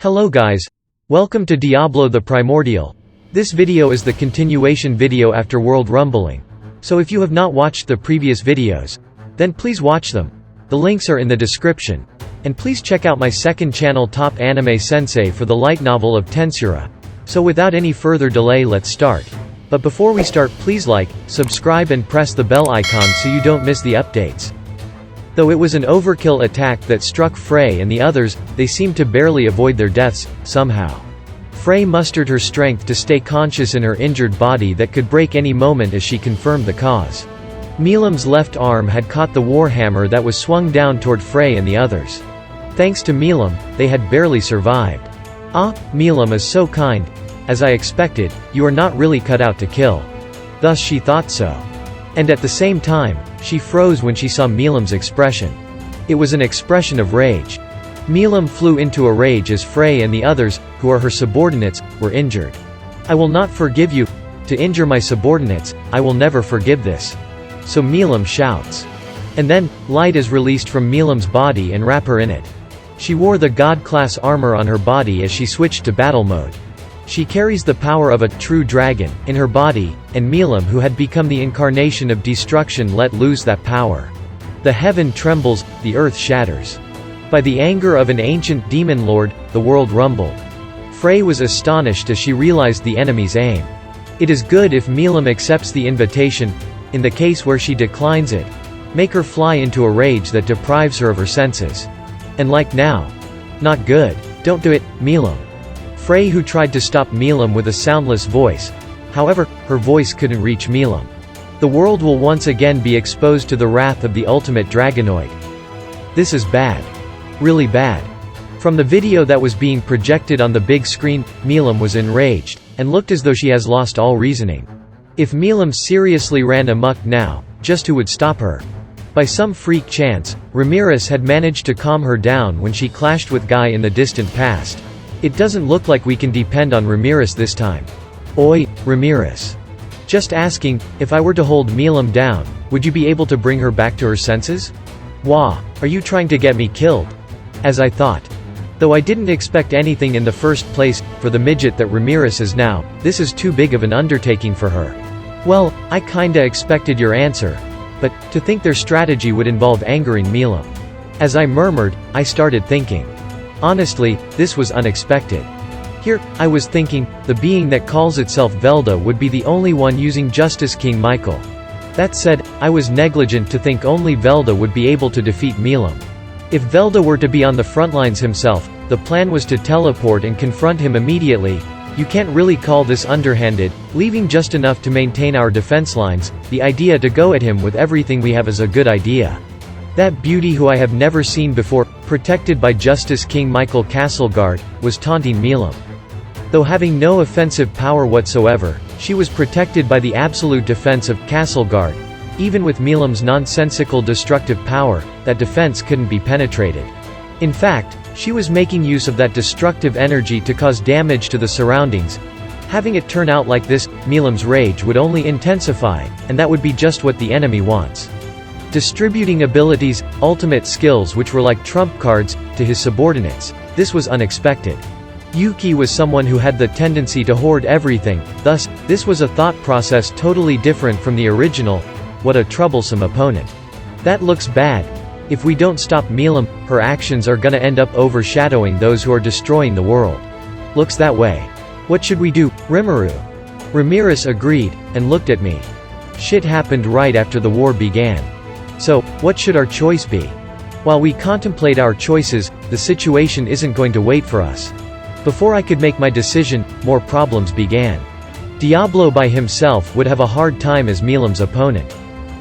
Hello guys. Welcome to Diablo the Primordial. This video is the continuation video after World Rumbling. So if you have not watched the previous videos, then please watch them. The links are in the description. And please check out my second channel Top Anime Sensei for the light novel of Tensei Shitara. So without any further delay, let's start. But before we start, please like, subscribe and press the bell icon so you don't miss the updates. Though it was an overkill attack that struck Frey and the others, they seemed to barely avoid their deaths, somehow. Frey mustered her strength to stay conscious in her injured body that could break any moment as she confirmed the cause. Milim's left arm had caught the warhammer that was swung down toward Frey and the others. Thanks to Milim, they had barely survived. Ah, Milim is so kind. As I expected, you are not really cut out to kill. Thus she thought so. And at the same time, she froze when she saw Milim's expression. It was an expression of rage. Milim flew into a rage as Frey and the others, who are her subordinates, were injured. I will not forgive you. To injure my subordinates, I will never forgive this. So Milim shouts. And then, light is released from Milim's body and wrap her in it. She wore the god-class armor on her body as she switched to battle mode. She carries the power of a true dragon in her body, and Milim, who had become the incarnation of destruction, let loose that power. The heaven trembles, the earth shatters. By the anger of an ancient demon lord, the world rumbled. Frey was astonished as she realized the enemy's aim. It is good if Milim accepts the invitation. In the case where she declines it, make her fly into a rage that deprives her of her senses. And like now. Not good. Don't do it, Milim. Frey, who tried to stop Milim with a soundless voice. However, her voice couldn't reach Milim. The world will once again be exposed to the wrath of the ultimate dragonoid. This is bad. Really bad. From the video that was being projected on the big screen, Milim was enraged, and looked as though she has lost all reasoning. If Milim seriously ran amok now, just who would stop her? By some freak chance, Ramirez had managed to calm her down when she clashed with Guy in the distant past. It doesn't look like we can depend on Ramirez this time. Oi, Ramirez. Just asking, if I were to hold Milim down, would you be able to bring her back to her senses? Wah, are you trying to get me killed? As I thought. Though I didn't expect anything in the first place, for the midget that Ramirez is now, this is too big of an undertaking for her. Well, I kinda expected your answer. But, to think their strategy would involve angering Milim. As I murmured, I started thinking. Honestly, this was unexpected. Here, I was thinking, the being that calls itself Velda would be the only one using Justice King Michael. That said, I was negligent to think only Velda would be able to defeat Milim. If Velda were to be on the front lines himself, the plan was to teleport and confront him immediately. You can't really call this underhanded, leaving just enough to maintain our defense lines. The idea to go at him with everything we have is a good idea. That beauty who I have never seen before, protected by Justice King Michael Castleguard, was taunting Milim. Though having no offensive power whatsoever, she was protected by the absolute defense of Castleguard. Even with Milim's nonsensical destructive power, that defense couldn't be penetrated. In fact, she was making use of that destructive energy to cause damage to the surroundings. Having it turn out like this, Milim's rage would only intensify, and that would be just what the enemy wants. Distributing abilities, ultimate skills which were like trump cards, to his subordinates. This was unexpected. Yuki was someone who had the tendency to hoard everything, thus, this was a thought process totally different from the original. What a troublesome opponent. That looks bad. If we don't stop Milim, her actions are gonna end up overshadowing those who are destroying the world. Looks that way. What should we do, Rimuru? Ramirez agreed, and looked at me. Shit happened right after the war began. So, what should our choice be? While we contemplate our choices, the situation isn't going to wait for us. Before I could make my decision, more problems began. Diablo by himself would have a hard time as Milim's opponent.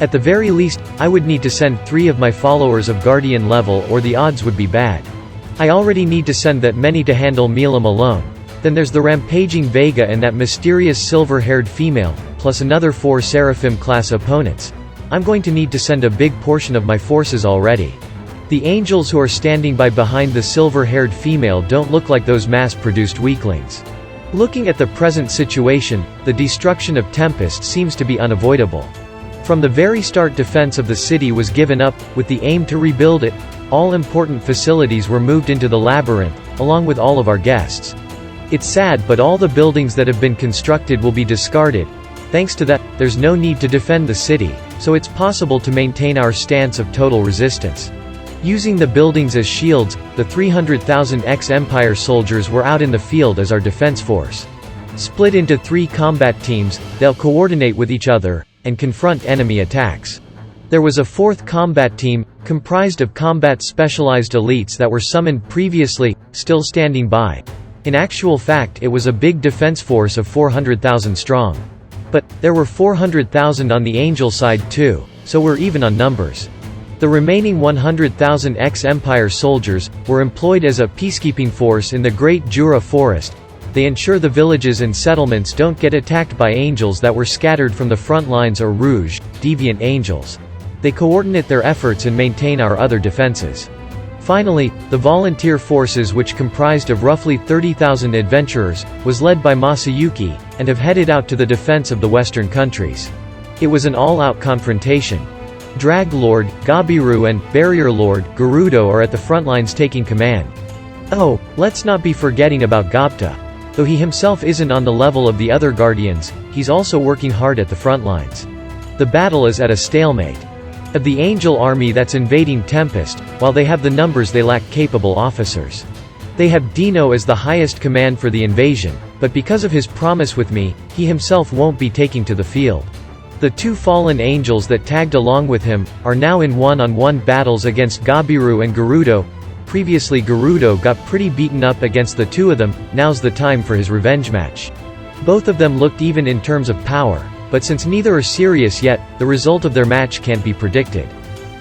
At the very least, I would need to send 3 of my followers of Guardian level or the odds would be bad. I already need to send that many to handle Milim alone. Then there's the rampaging Vega and that mysterious silver-haired female, plus another 4 Seraphim-class opponents. I'm going to need to send a big portion of my forces already. The angels who are standing by behind the silver-haired female don't look like those mass-produced weaklings. Looking at the present situation, the destruction of Tempest seems to be unavoidable. From the very start, defense of the city was given up, with the aim to rebuild it. All important facilities were moved into the labyrinth, along with all of our guests. It's sad, but all the buildings that have been constructed will be discarded. Thanks to that, there's no need to defend the city, so it's possible to maintain our stance of total resistance. Using the buildings as shields, the 300,000 ex-Empire soldiers were out in the field as our defense force. Split into 3 combat teams, they'll coordinate with each other, and confront enemy attacks. There was a 4th combat team, comprised of combat specialized elites that were summoned previously, still standing by. In actual fact, it was a big defense force of 400,000 strong. But, there were 400,000 on the Angel side too, so we're even on numbers. The remaining 100,000 ex-Empire soldiers were employed as a peacekeeping force in the Great Jura Forest. They ensure the villages and settlements don't get attacked by angels that were scattered from the front lines or rouge, deviant angels. They coordinate their efforts and maintain our other defenses. Finally, the volunteer forces, which comprised of roughly 30,000 adventurers, was led by Masayuki, and have headed out to the defense of the Western countries. It was an all-out confrontation. Drag Lord, Gabiru and Barrier Lord, Gerudo are at the front lines taking command. Oh, let's not be forgetting about Gapta. Though he himself isn't on the level of the other Guardians, he's also working hard at the front lines. The battle is at a stalemate. Of the Angel army that's invading Tempest, while they have the numbers, they lack capable officers. They have Dino as the highest command for the invasion, but because of his promise with me, he himself won't be taking to the field. The 2 fallen angels that tagged along with him are now in one-on-one battles against Gabiru and Gerudo. Previously Gerudo got pretty beaten up against the 2 of them, now's the time for his revenge match. Both of them looked even in terms of power, but since neither are serious yet, the result of their match can't be predicted.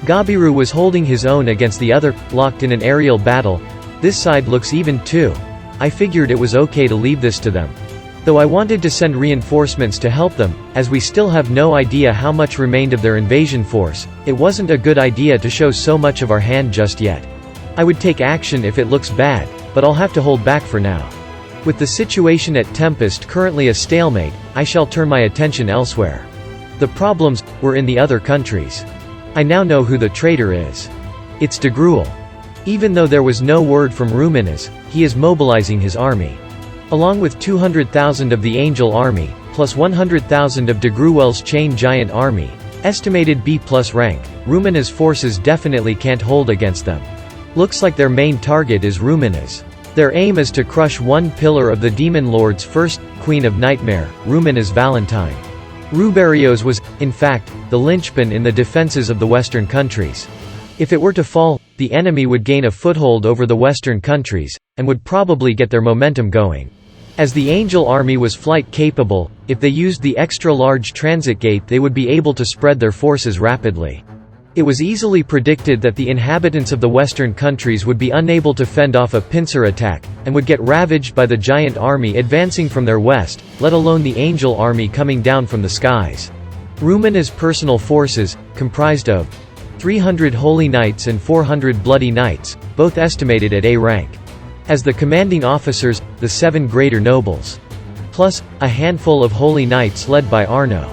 Gabiru was holding his own against the other, locked in an aerial battle. This side looks even too. I figured it was okay to leave this to them. Though I wanted to send reinforcements to help them, as we still have no idea how much remained of their invasion force, it wasn't a good idea to show so much of our hand just yet. I would take action if it looks bad, but I'll have to hold back for now. With the situation at Tempest currently a stalemate, I shall turn my attention elsewhere. The problems were in the other countries. I now know who the traitor is. It's Dagruel. Even though there was no word from Ruminas, he is mobilizing his army. Along with 200,000 of the Angel army, plus 100,000 of Dagruel's Chain Giant army, estimated B+ rank, Rumina's forces definitely can't hold against them. Looks like their main target is Ruminas. Their aim is to crush one pillar of the Demon Lord's first, Queen of Nightmare, Rumina's Valentine. Ruberios was, in fact, the linchpin in the defenses of the Western countries. If it were to fall, the enemy would gain a foothold over the Western countries, and would probably get their momentum going. As the Angel army was flight capable, if they used the extra-large transit gate they would be able to spread their forces rapidly. It was easily predicted that the inhabitants of the Western countries would be unable to fend off a pincer attack, and would get ravaged by the giant army advancing from their west, let alone the Angel army coming down from the skies. Rumina's personal forces, comprised of 300 Holy Knights and 400 Bloody Knights, both estimated at A rank. As the commanding officers, the 7 greater nobles. Plus, a handful of Holy Knights led by Arno.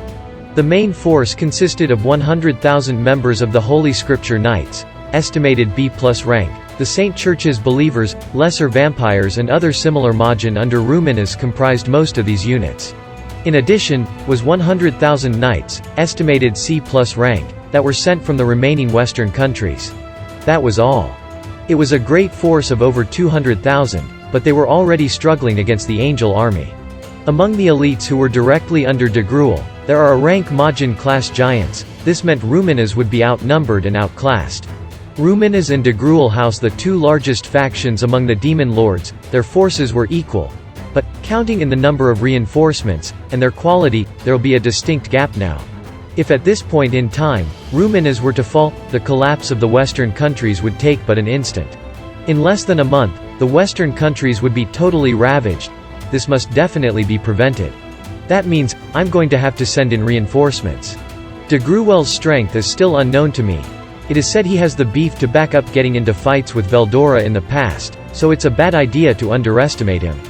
The main force consisted of 100,000 members of the Holy Scripture Knights, estimated B+ rank, the Saint Church's believers, lesser vampires and other similar Majin under Ruminas comprised most of these units. In addition, was 100,000 knights, estimated C+ rank, that were sent from the remaining Western countries. That was all. It was a great force of over 200,000, but they were already struggling against the Angel army. Among the elites who were directly under Dagruel, there are a rank Majin class giants. This meant Ruminas would be outnumbered and outclassed. Ruminas and Dagruel house the 2 largest factions among the Demon Lords. Their forces were equal. But, counting in the number of reinforcements, and their quality, there'll be a distinct gap now. If at this point in time, Ruminas were to fall, the collapse of the Western countries would take but an instant. In less than a month, the Western countries would be totally ravaged. This must definitely be prevented. That means, I'm going to have to send in reinforcements. Dagruel's strength is still unknown to me. It is said he has the beef to back up getting into fights with Veldora in the past, so it's a bad idea to underestimate him.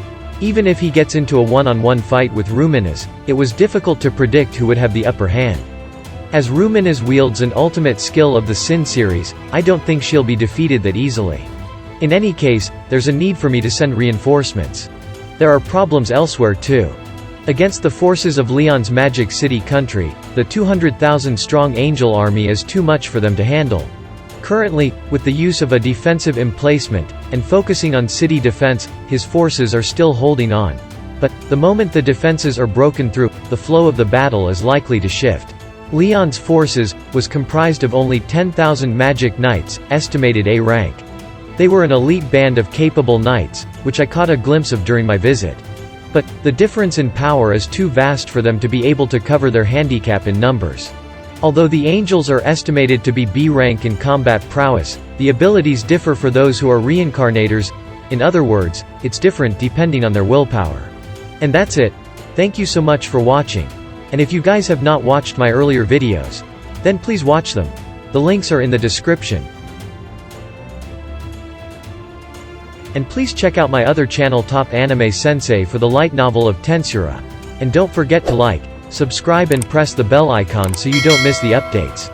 Even if he gets into a one-on-one fight with Ruminas, it was difficult to predict who would have the upper hand. As Ruminas wields an ultimate skill of the Sin series, I don't think she'll be defeated that easily. In any case, there's a need for me to send reinforcements. There are problems elsewhere too. Against the forces of Leon's Magic City country, the 200,000-strong Angel Army is too much for them to handle. Currently, with the use of a defensive emplacement, and focusing on city defense, his forces are still holding on. But, the moment the defenses are broken through, the flow of the battle is likely to shift. Leon's forces was comprised of only 10,000 magic knights, estimated A rank. They were an elite band of capable knights, which I caught a glimpse of during my visit. But, the difference in power is too vast for them to be able to cover their handicap in numbers. Although the angels are estimated to be B rank in combat prowess, the abilities differ for those who are reincarnators. In other words, it's different depending on their willpower. And that's it. Thank you so much for watching. And if you guys have not watched my earlier videos, then please watch them. The links are in the description. And please check out my other channel Top Anime Sensei for the light novel of Tensura. And don't forget to like, subscribe and press the bell icon so you don't miss the updates.